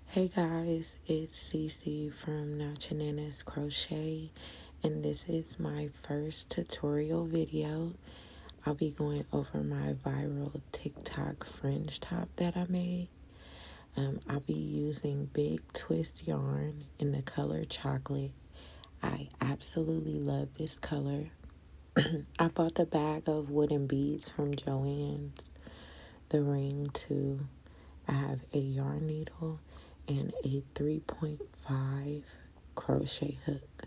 Hey guys, it's Cece from Nana's Crochet, and this is my first tutorial video. I'll be going over my viral TikTok fringe top that I made. I'll be using big twist yarn in the color chocolate. I absolutely love this color. I bought the bag of wooden beads from Joann's, the ring too. I have a yarn needle and a 3.5 crochet hook.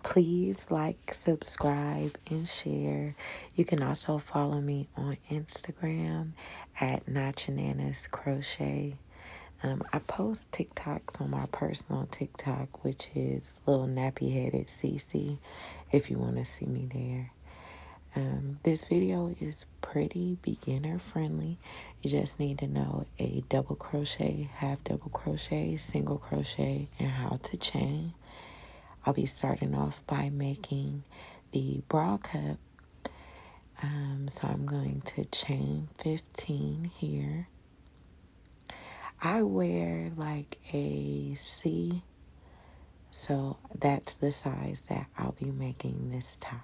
Please like, subscribe, and share. You can also follow me on Instagram at Nana's Crochet. I post TikToks on my personal TikTok, which is Little Nappy Headed Cece, if you want to see me there. This video is pretty beginner friendly. You just need to know a double crochet, half double crochet, single crochet, and how to chain. I'll be starting off by making the bra cup. So I'm going to chain 15 here. I wear like a C, so that's the size that I'll be making this top.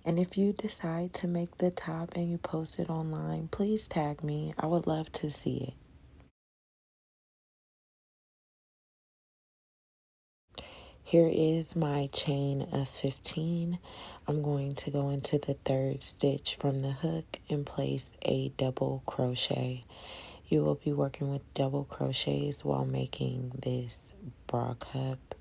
And if you decide to make the top and you post it online, please tag me. I would love to see it. Here is my chain of 15. I'm going to go into the third stitch from the hook and place a double crochet. You will be working with double crochets while making this bra cup.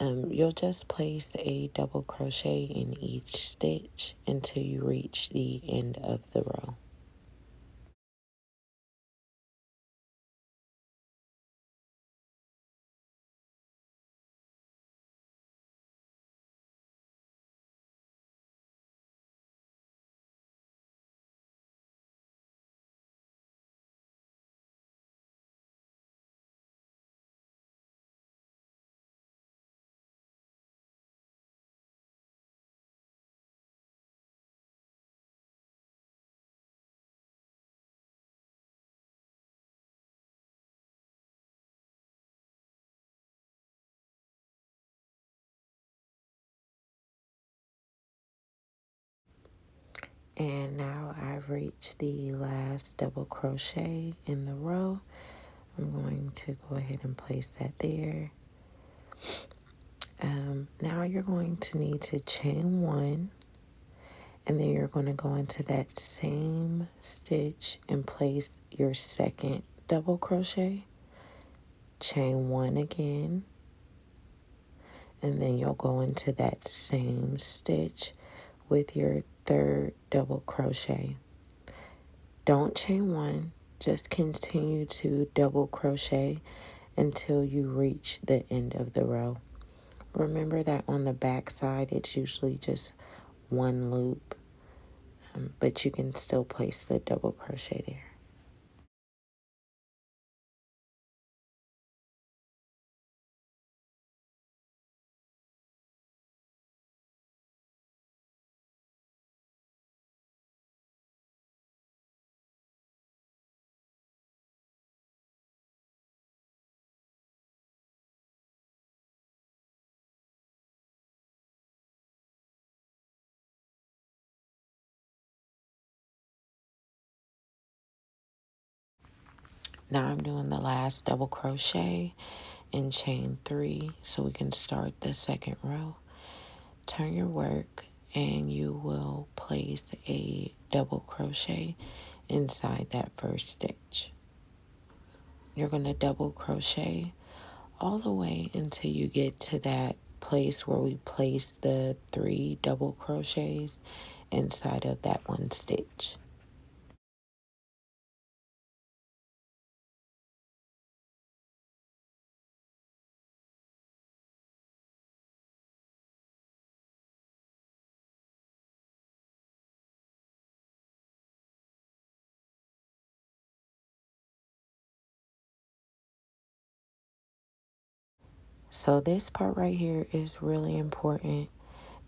You'll just place a double crochet in each stitch until you reach the end of the row. And now I've reached the last double crochet in the row. I'm going to go ahead and place that there. Now you're going to need to chain one, and then you're going to go into that same stitch and place your second double crochet. Chain one again, and then you'll go into that same stitch with your third double crochet. Don't chain one, just continue to double crochet until you reach the end of the row. Remember that on the back side it's usually just one loop, but you can still place the double crochet there. Now I'm doing the last double crochet and chain 3 so we can start the second row. Turn your work and you will place a double crochet inside that first stitch. You're going to double crochet all the way until you get to that place where we place the 3 double crochets inside of that one stitch. So this part right here is really important.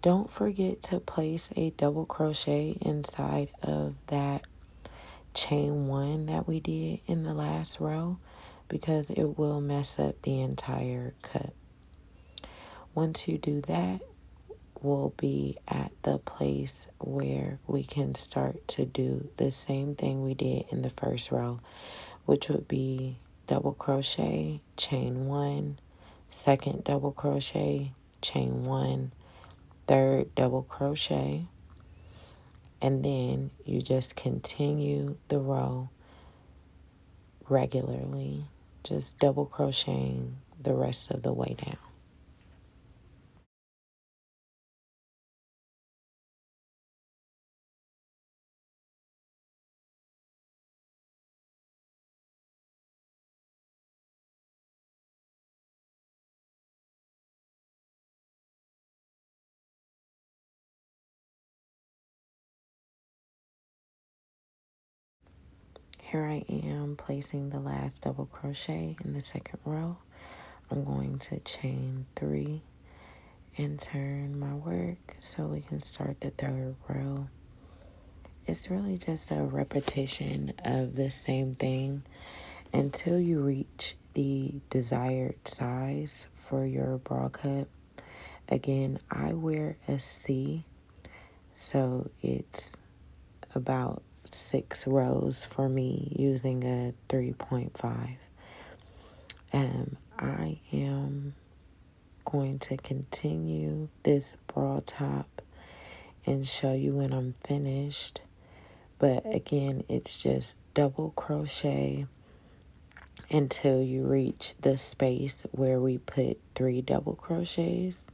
Don't forget to place a double crochet inside of that chain one that we did in the last row because it will mess up the entire cut. Once you do that, we'll be at the place where we can start to do the same thing we did in the first row, which would be double crochet, chain one, second double crochet, chain one, third double crochet, and then you just continue the row regularly, just double crocheting the rest of the way down. Here I am placing the last double crochet in the second row. I'm going to chain three and turn my work so we can start the third row. It's really just a repetition of the same thing until you reach the desired size for your bra cup. Again, I wear a C, so it's about 6 rows for me using a 3.5. I am going to continue this bra top and show you when I'm finished. But again, it's just double crochet until you reach the space where we put 3 double crochets.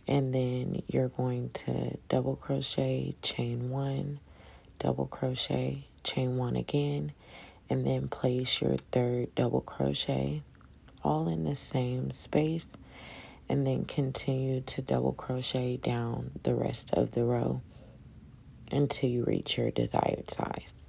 And then you're going to double crochet, chain one, double crochet, chain one again, and then place your third double crochet all in the same space, and then continue to double crochet down the rest of the row until you reach your desired size.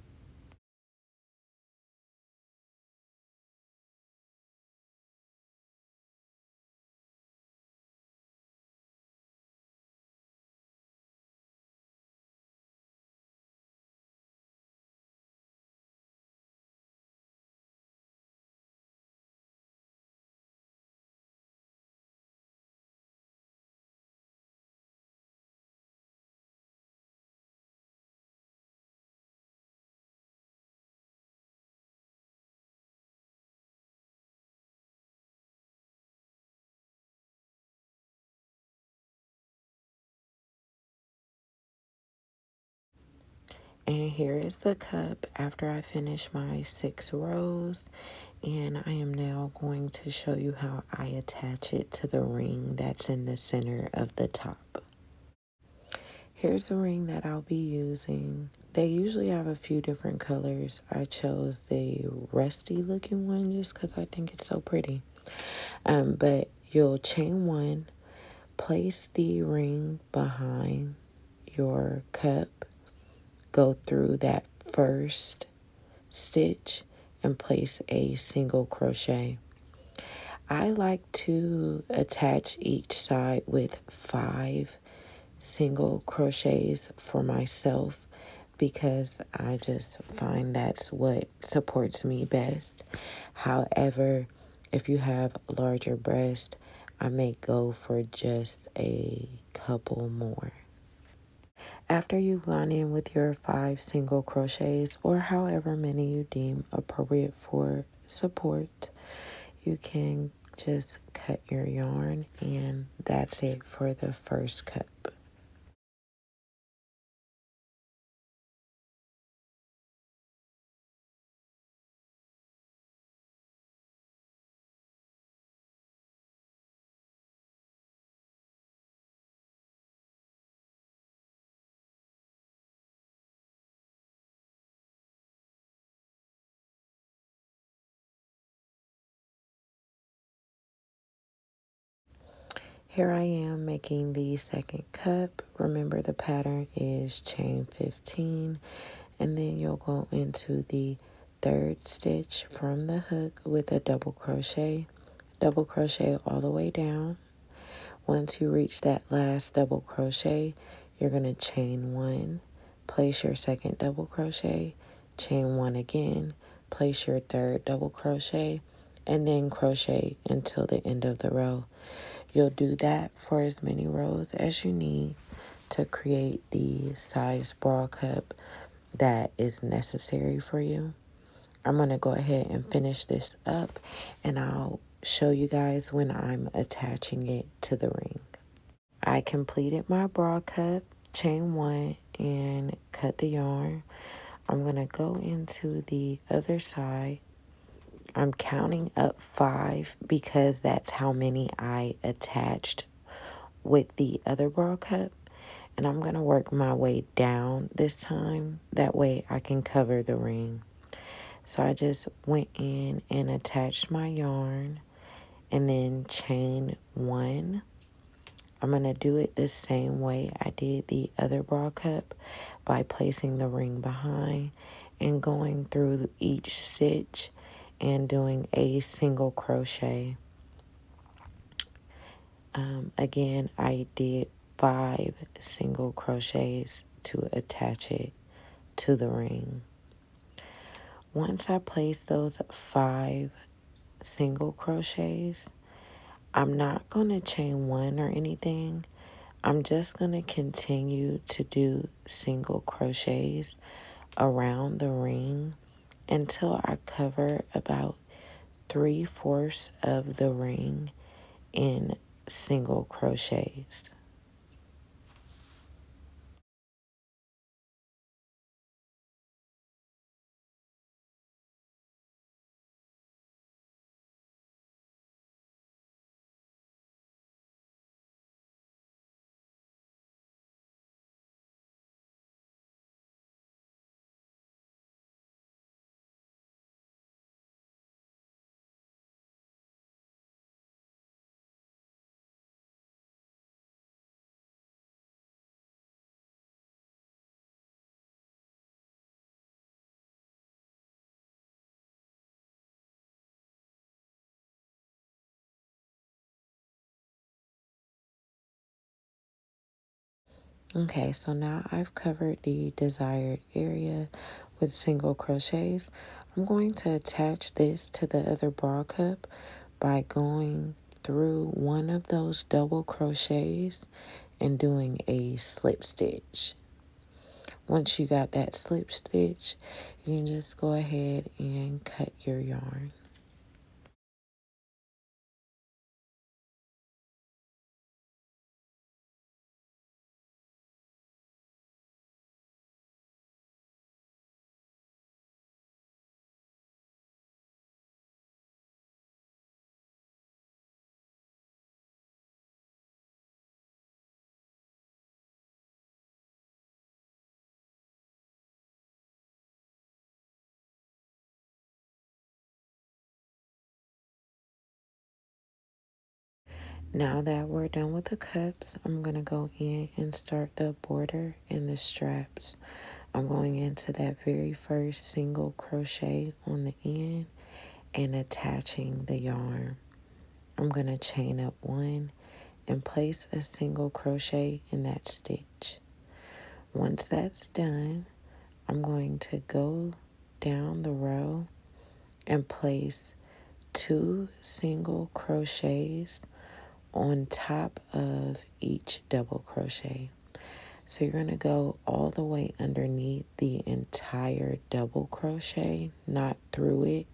And here is the cup after I finish my 6 rows. And I am now going to show you how I attach it to the ring that's in the center of the top. Here's the ring that I'll be using. They usually have a few different colors. I chose the rusty looking one just because I think it's so pretty. But you'll chain one, place the ring behind your cup, go through that first stitch and place a single crochet. I like to attach each side with 5 single crochets for myself because I just find that's what supports me best. However, if you have larger breast, I may go for just a couple more. After you've gone in with your 5 single crochets or however many you deem appropriate for support, you can just cut your yarn, and that's it for the first cup. Here I am making the second cup. Remember, the pattern is chain 15, and then you'll go into the third stitch from the hook with a double crochet all the way down. Once you reach that last double crochet, you're going to chain one, place your second double crochet, chain 1 again, place your third double crochet, and then crochet until the end of the row. You'll do that for as many rows as you need to create the size bra cup that is necessary for you. I'm going to go ahead and finish this up, and I'll show you guys when I'm attaching it to the ring. I completed my bra cup, chain 1, and cut the yarn. I'm going to go into the other side. I'm counting up 5 because that's how many I attached with the other bra cup. And I'm going to work my way down this time. That way I can cover the ring. So I just went in and attached my yarn and then chain 1. I'm going to do it the same way I did the other bra cup by placing the ring behind and going through each stitch and doing a single crochet. Again, I did 5 single crochets to attach it to the ring. Once I place those 5 single crochets, I'm not going to chain 1 or anything. I'm just going to continue to do single crochets around the ring until I cover about 3/4 of the ring in single crochets. Okay, so now I've covered the desired area with single crochets. I'm going to attach this to the other bra cup by going through one of those double crochets and doing a slip stitch. Once you got that slip stitch, you can just go ahead and cut your yarn. Now that we're done with the cups, I'm going to go in and start the border and the straps. I'm going into that very first single crochet on the end and attaching the yarn. I'm going to chain up 1 and place a single crochet in that stitch. Once that's done, I'm going to go down the row and place 2 single crochets on top of each double crochet. So you're going to go all the way underneath the entire double crochet, not through it,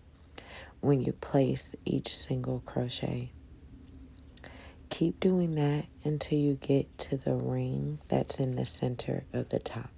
when you place each single crochet. Keep doing that until you get to the ring that's in the center of the top.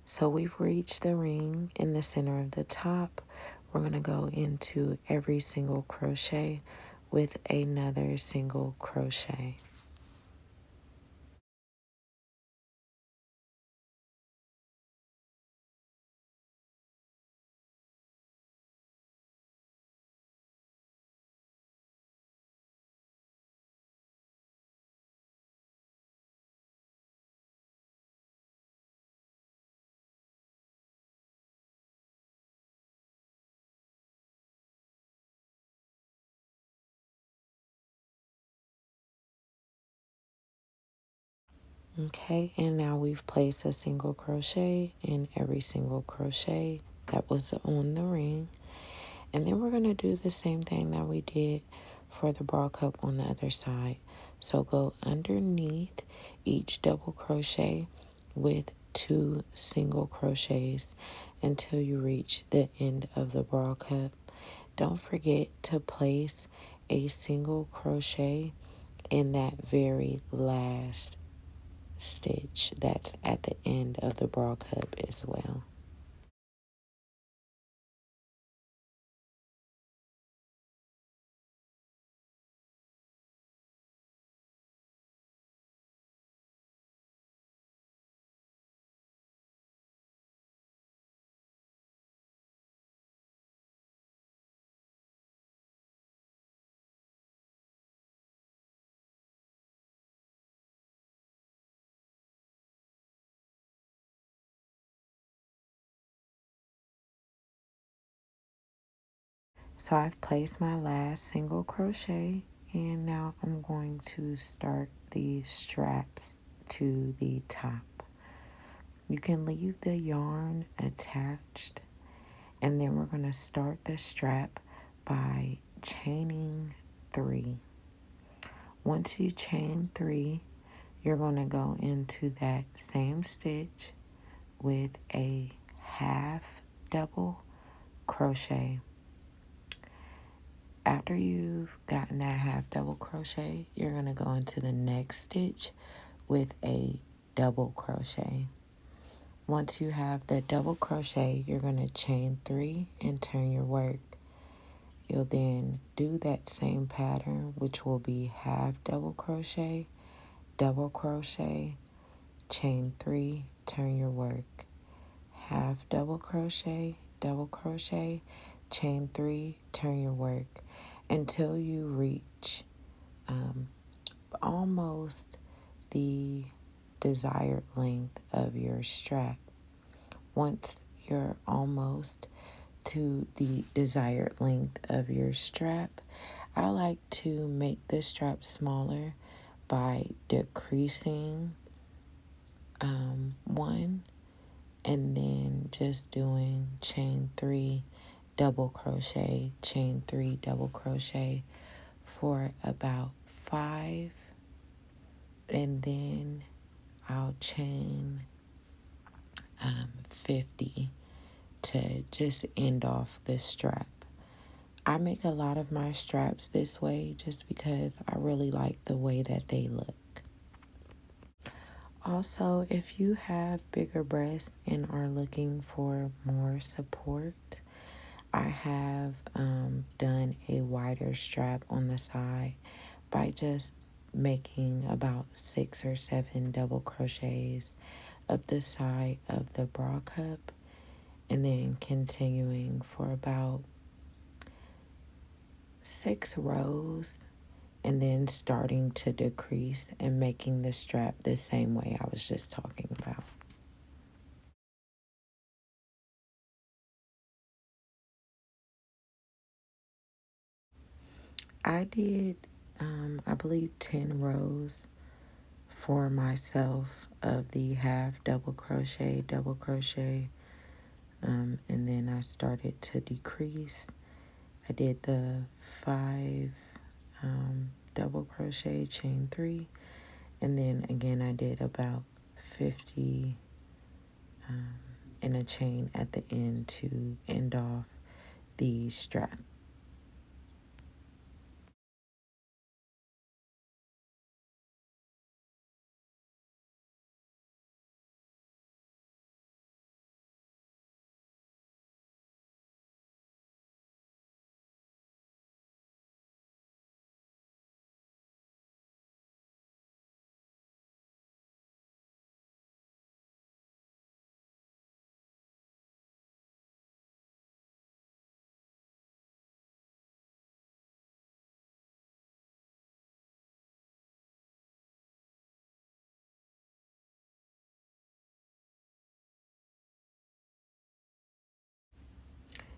So we've reached the ring in the center of the top. We're going to go into every single crochet with another single crochet. Okay, and now we've placed a single crochet in every single crochet that was on the ring. And then we're going to do the same thing that we did for the bra cup on the other side. So go underneath each double crochet with 2 single crochets until you reach the end of the bra cup. Don't forget to place a single crochet in that very last stitch that's at the end of the bra cup as well. So I've placed my last single crochet, and now I'm going to start the straps to the top. You can leave the yarn attached, and then we're going to start the strap by chaining 3. Once you chain 3, you're going to go into that same stitch with a half double crochet. After you've gotten that half double crochet, you're going to go into the next stitch with a double crochet. Once you have the double crochet, you're going to chain 3 and turn your work. You'll then do that same pattern, which will be half double crochet, chain 3, turn your work. Half double crochet, chain 3, turn your work until you reach almost the desired length of your strap. Once you're almost to the desired length of your strap, I like to make the strap smaller by decreasing 1 and then just doing chain 3 double crochet, chain 3 double crochet for about 5, and then I'll chain 50 to just end off the strap. I make a lot of my straps this way just because I really like the way that they look. Also, if you have bigger breasts and are looking for more support, I have done a wider strap on the side by just making about 6 or 7 double crochets up the side of the bra cup and then continuing for about 6 rows and then starting to decrease and making the strap the same way I was just talking about. I did, I believe, 10 rows for myself of the half double crochet, and then I started to decrease. I did the 5 double crochet, chain 3, and then again I did about 50 in a chain at the end to end off the strap.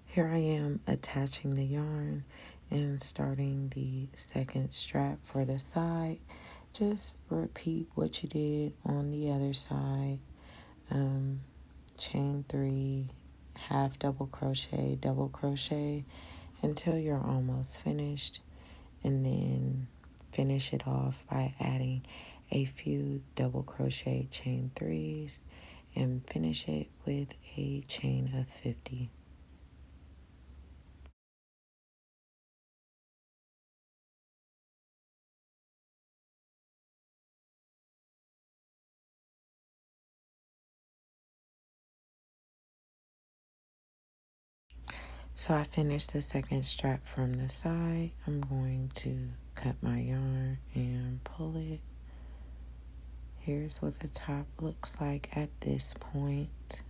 Here I am attaching the yarn and starting the second strap for the side. just repeat what you did on the other side. Chain 3, half double crochet until you're almost finished, and then finish it off by adding a few double crochet chain 3s and finish it with a chain of 50. So I finished the second strap from the side. I'm going to cut my yarn and pull it. Here's what the top looks like at this point.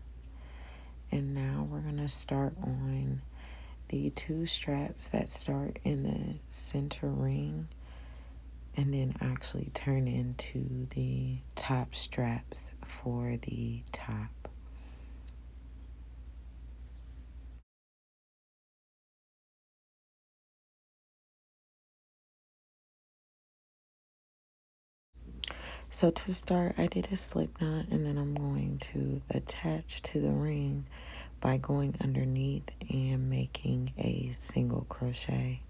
And now we're going to start on the 2 straps that start in the center ring and then actually turn into the top straps for the top. So to start, I did a slip knot, and then I'm going to attach to the ring by going underneath and making a single crochet.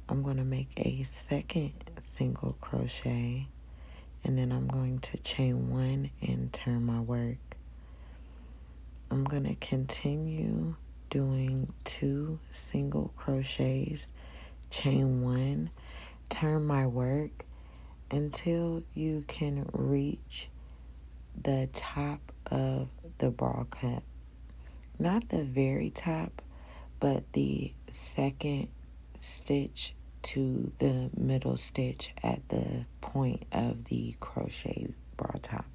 I'm going to make a second single crochet, and then I'm going to chain 1 and turn my work. I'm going to continue doing 2 single crochets, chain 1, turn my work until you can reach the top of the bra cup. Not the very top, but the second stitch to the middle stitch at the point of the crochet bra top.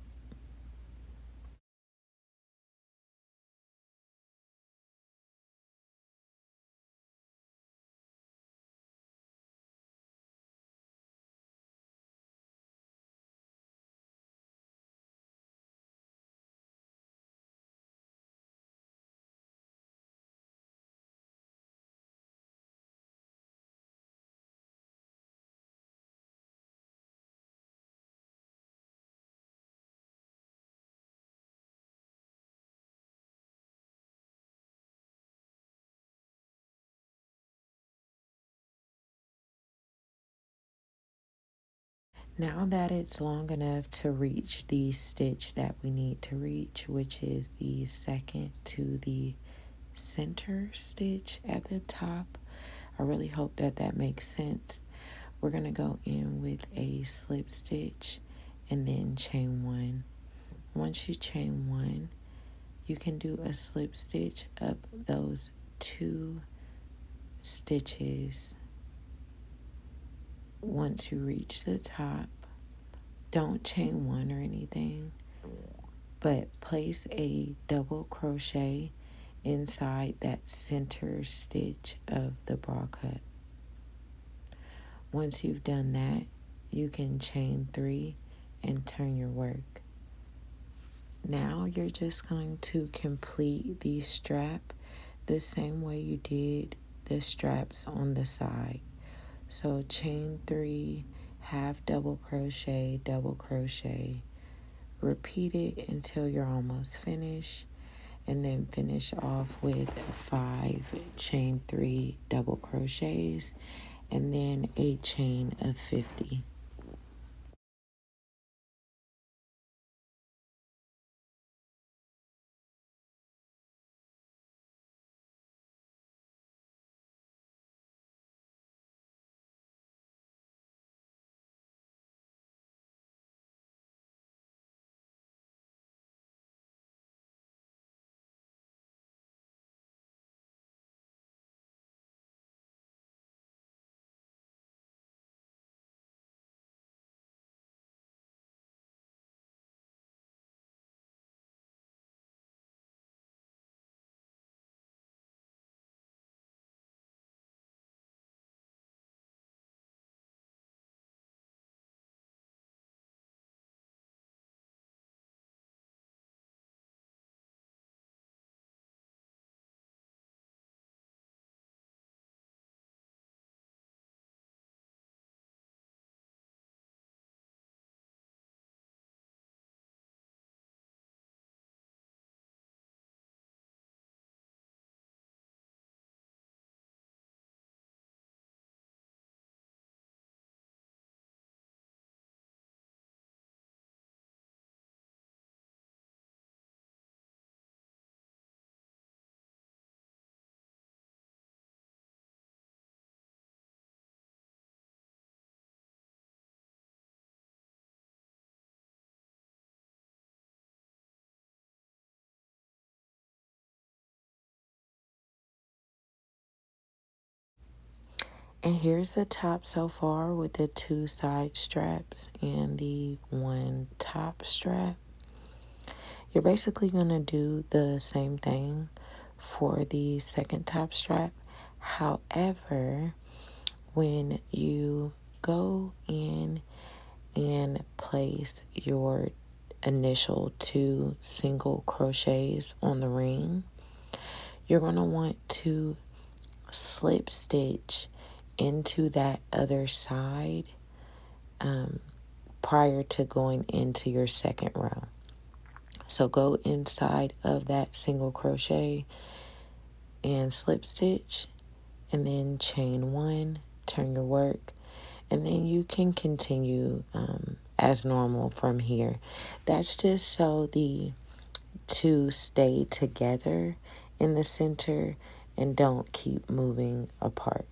Now that it's long enough to reach the stitch that we need to reach, which is the second to the center stitch at the top, I really hope that that makes sense. We're going to go in with a slip stitch and then chain 1. Once you chain 1, you can do a slip stitch up those 2 stitches. Once you reach the top, don't chain 1 or anything, but place a double crochet inside that center stitch of the bra cut. Once you've done that, you can chain 3 and turn your work. Now you're just going to complete the strap the same way you did the straps on the side. So chain 3, half double crochet, repeat it until you're almost finished, and then finish off with 5 chain 3 double crochets and then a chain of 50. And here's the top so far with the 2 side straps and the 1 top strap. You're basically going to do the same thing for the second top strap. However, when you go in and place your initial 2 single crochets on the ring, you're going to want to slip stitch into that other side prior to going into your second row. So go inside of that single crochet and slip stitch, and then chain 1, turn your work, and then you can continue as normal from here. That's just so the 2 stay together in the center and don't keep moving apart.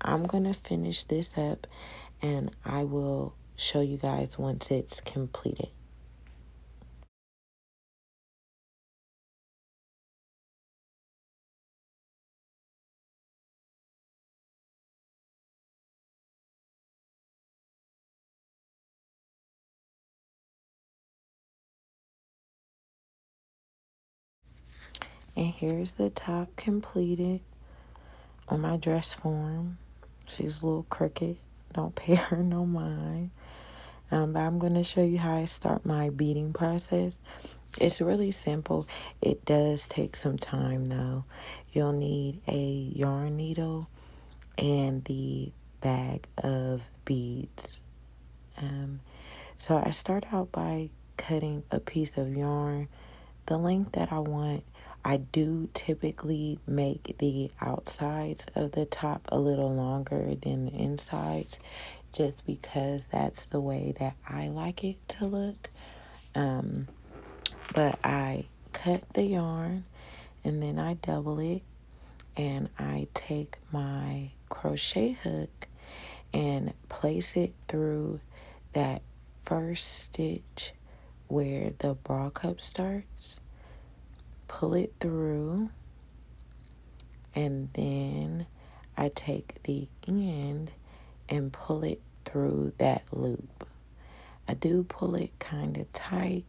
I'm going to finish this up and I will show you guys once it's completed. And here's the top completed on my dress form. She's a little crooked. Don't pay her no mind. But I'm going to show you how I start my beading process. It's really simple. It does take some time though. You'll need a yarn needle and the bag of beads. So I start out by cutting a piece of yarn the length that I want. I do typically make the outsides of the top a little longer than the insides just because that's the way that I like it to look. But I cut the yarn and then I double it and I take my crochet hook and place it through that first stitch where the bra cup starts, pull it through, and then I take the end and pull it through that loop. I do pull it kind of tight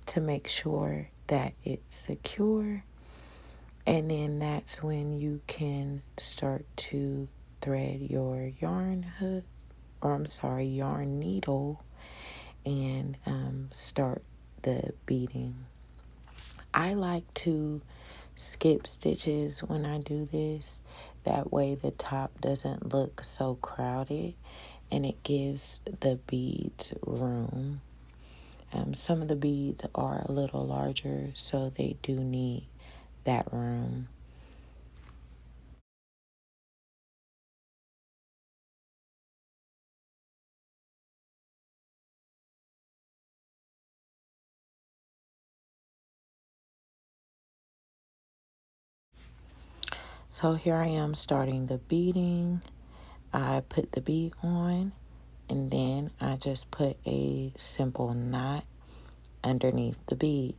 to make sure that it's secure, and then that's when you can start to thread your yarn hook, or I'm sorry, yarn needle, and start the beading. I like to skip stitches when I do this. That way the top doesn't look so crowded and it gives the beads room. Some of the beads are a little larger, so they do need that room. So here I am starting the beading. I put the bead on and then I just put a simple knot underneath the bead.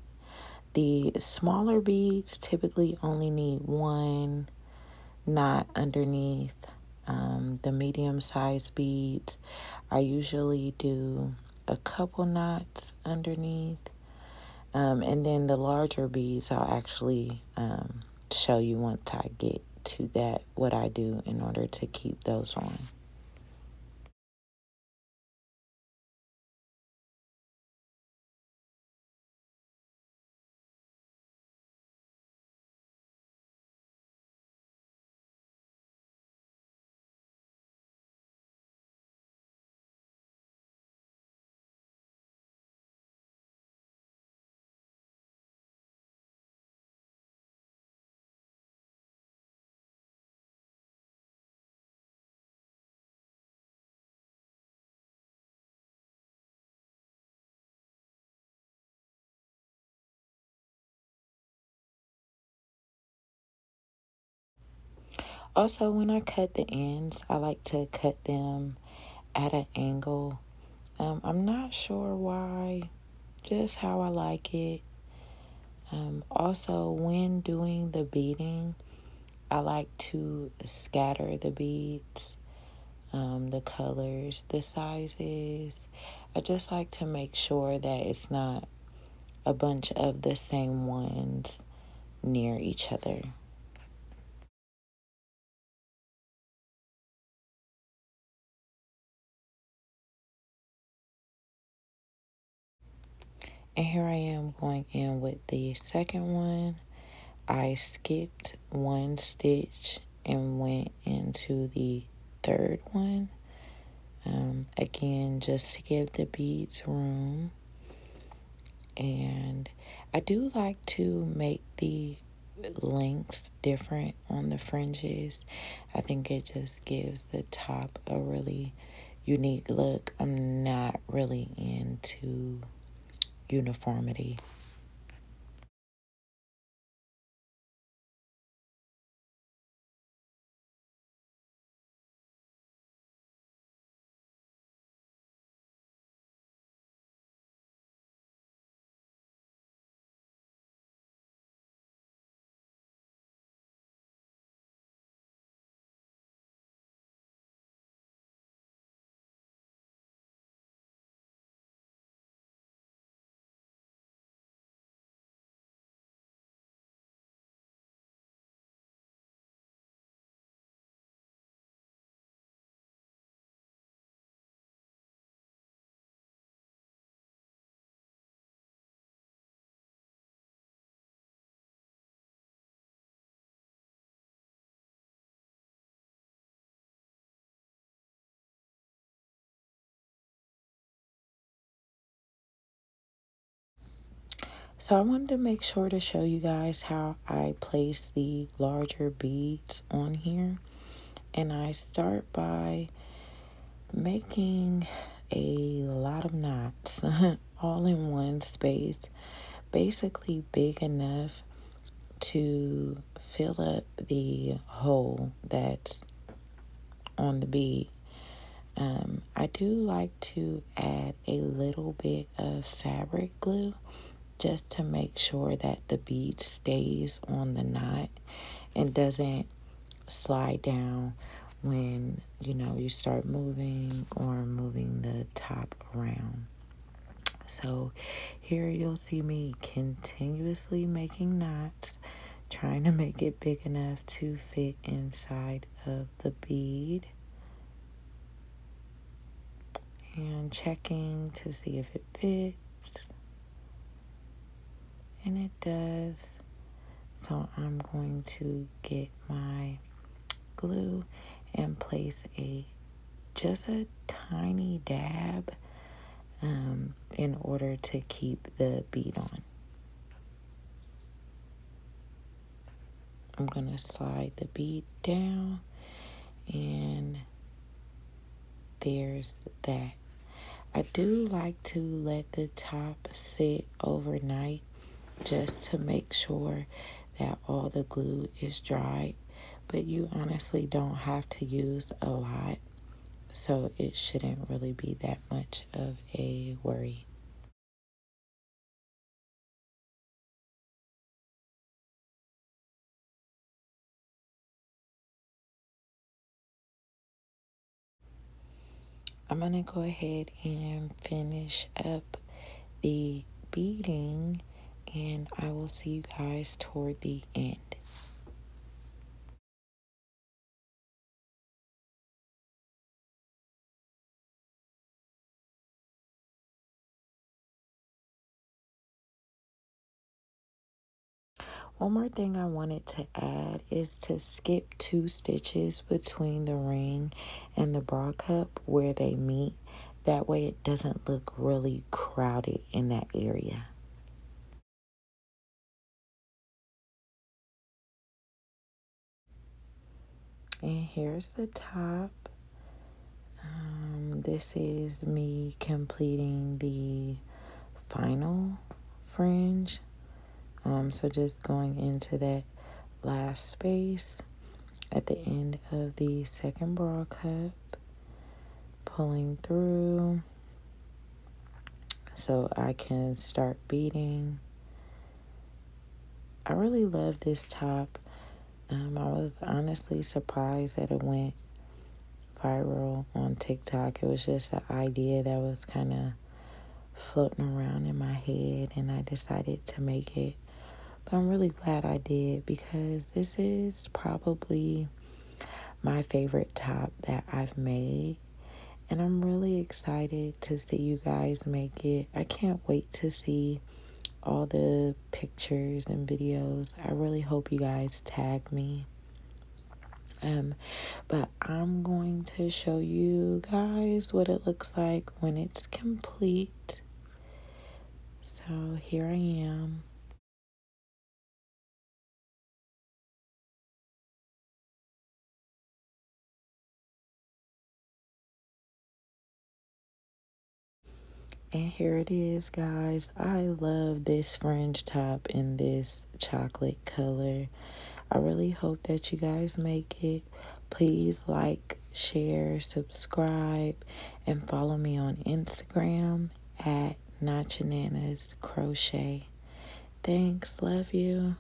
The smaller beads typically only need 1 knot underneath. The medium-sized beads, I usually do a couple knots underneath. And then the larger beads, I'll actually show you once I get to that, what I do in order to keep those on. Also, when I cut the ends, I like to cut them at an angle. I'm not sure why, just how I like it. Also, when doing the beading, I like to scatter the beads, the colors, the sizes. I just like to make sure that it's not a bunch of the same ones near each other. And here I am going in with the second one. I skipped one stitch and went into the third one. Again, just to give the beads room. And I do like to make the lengths different on the fringes. I think it just gives the top a really unique look. I'm not really into uniformity. So I wanted to make sure to show you guys how I place the larger beads on here. And I start by making a lot of knots all in one space, basically big enough to fill up the hole that's on the bead. I do like to add a little bit of fabric glue just to make sure that the bead stays on the knot and doesn't slide down when you start moving or moving the top around. So here you'll see me continuously making knots, trying to make it big enough to fit inside of the bead and checking to see if it fits, and it does. So I'm going to get my glue and place just a tiny dab in order to keep the bead on. I'm going to slide the bead down, and there's that. I do like to let the top sit overnight just to make sure that all the glue is dried, but you honestly don't have to use a lot, so it shouldn't really be that much of a worry. I'm going to go ahead and finish up the beading, and I will see you guys toward the end. One more thing I wanted to add is to skip 2 stitches between the ring and the bra cup where they meet. That way it doesn't look really crowded in that area. And here's the top. This is me completing the final fringe. So just going into that last space at the end of the second bra cup, pulling through so I can start beading. I really love this top. I was honestly surprised that it went viral on TikTok. It was just an idea that was kind of floating around in my head, and I decided to make it. But I'm really glad I did, because this is probably my favorite top that I've made. And I'm really excited to see you guys make it. I can't wait to see all the pictures and videos. I really hope you guys tag me. But I'm going to show you guys what it looks like when it's complete. So here I am. And here it is, guys. I love this fringe top in this chocolate color. I really hope that you guys make it. Please like, share, subscribe, and follow me on Instagram at Not Crochet. Thanks. Love you.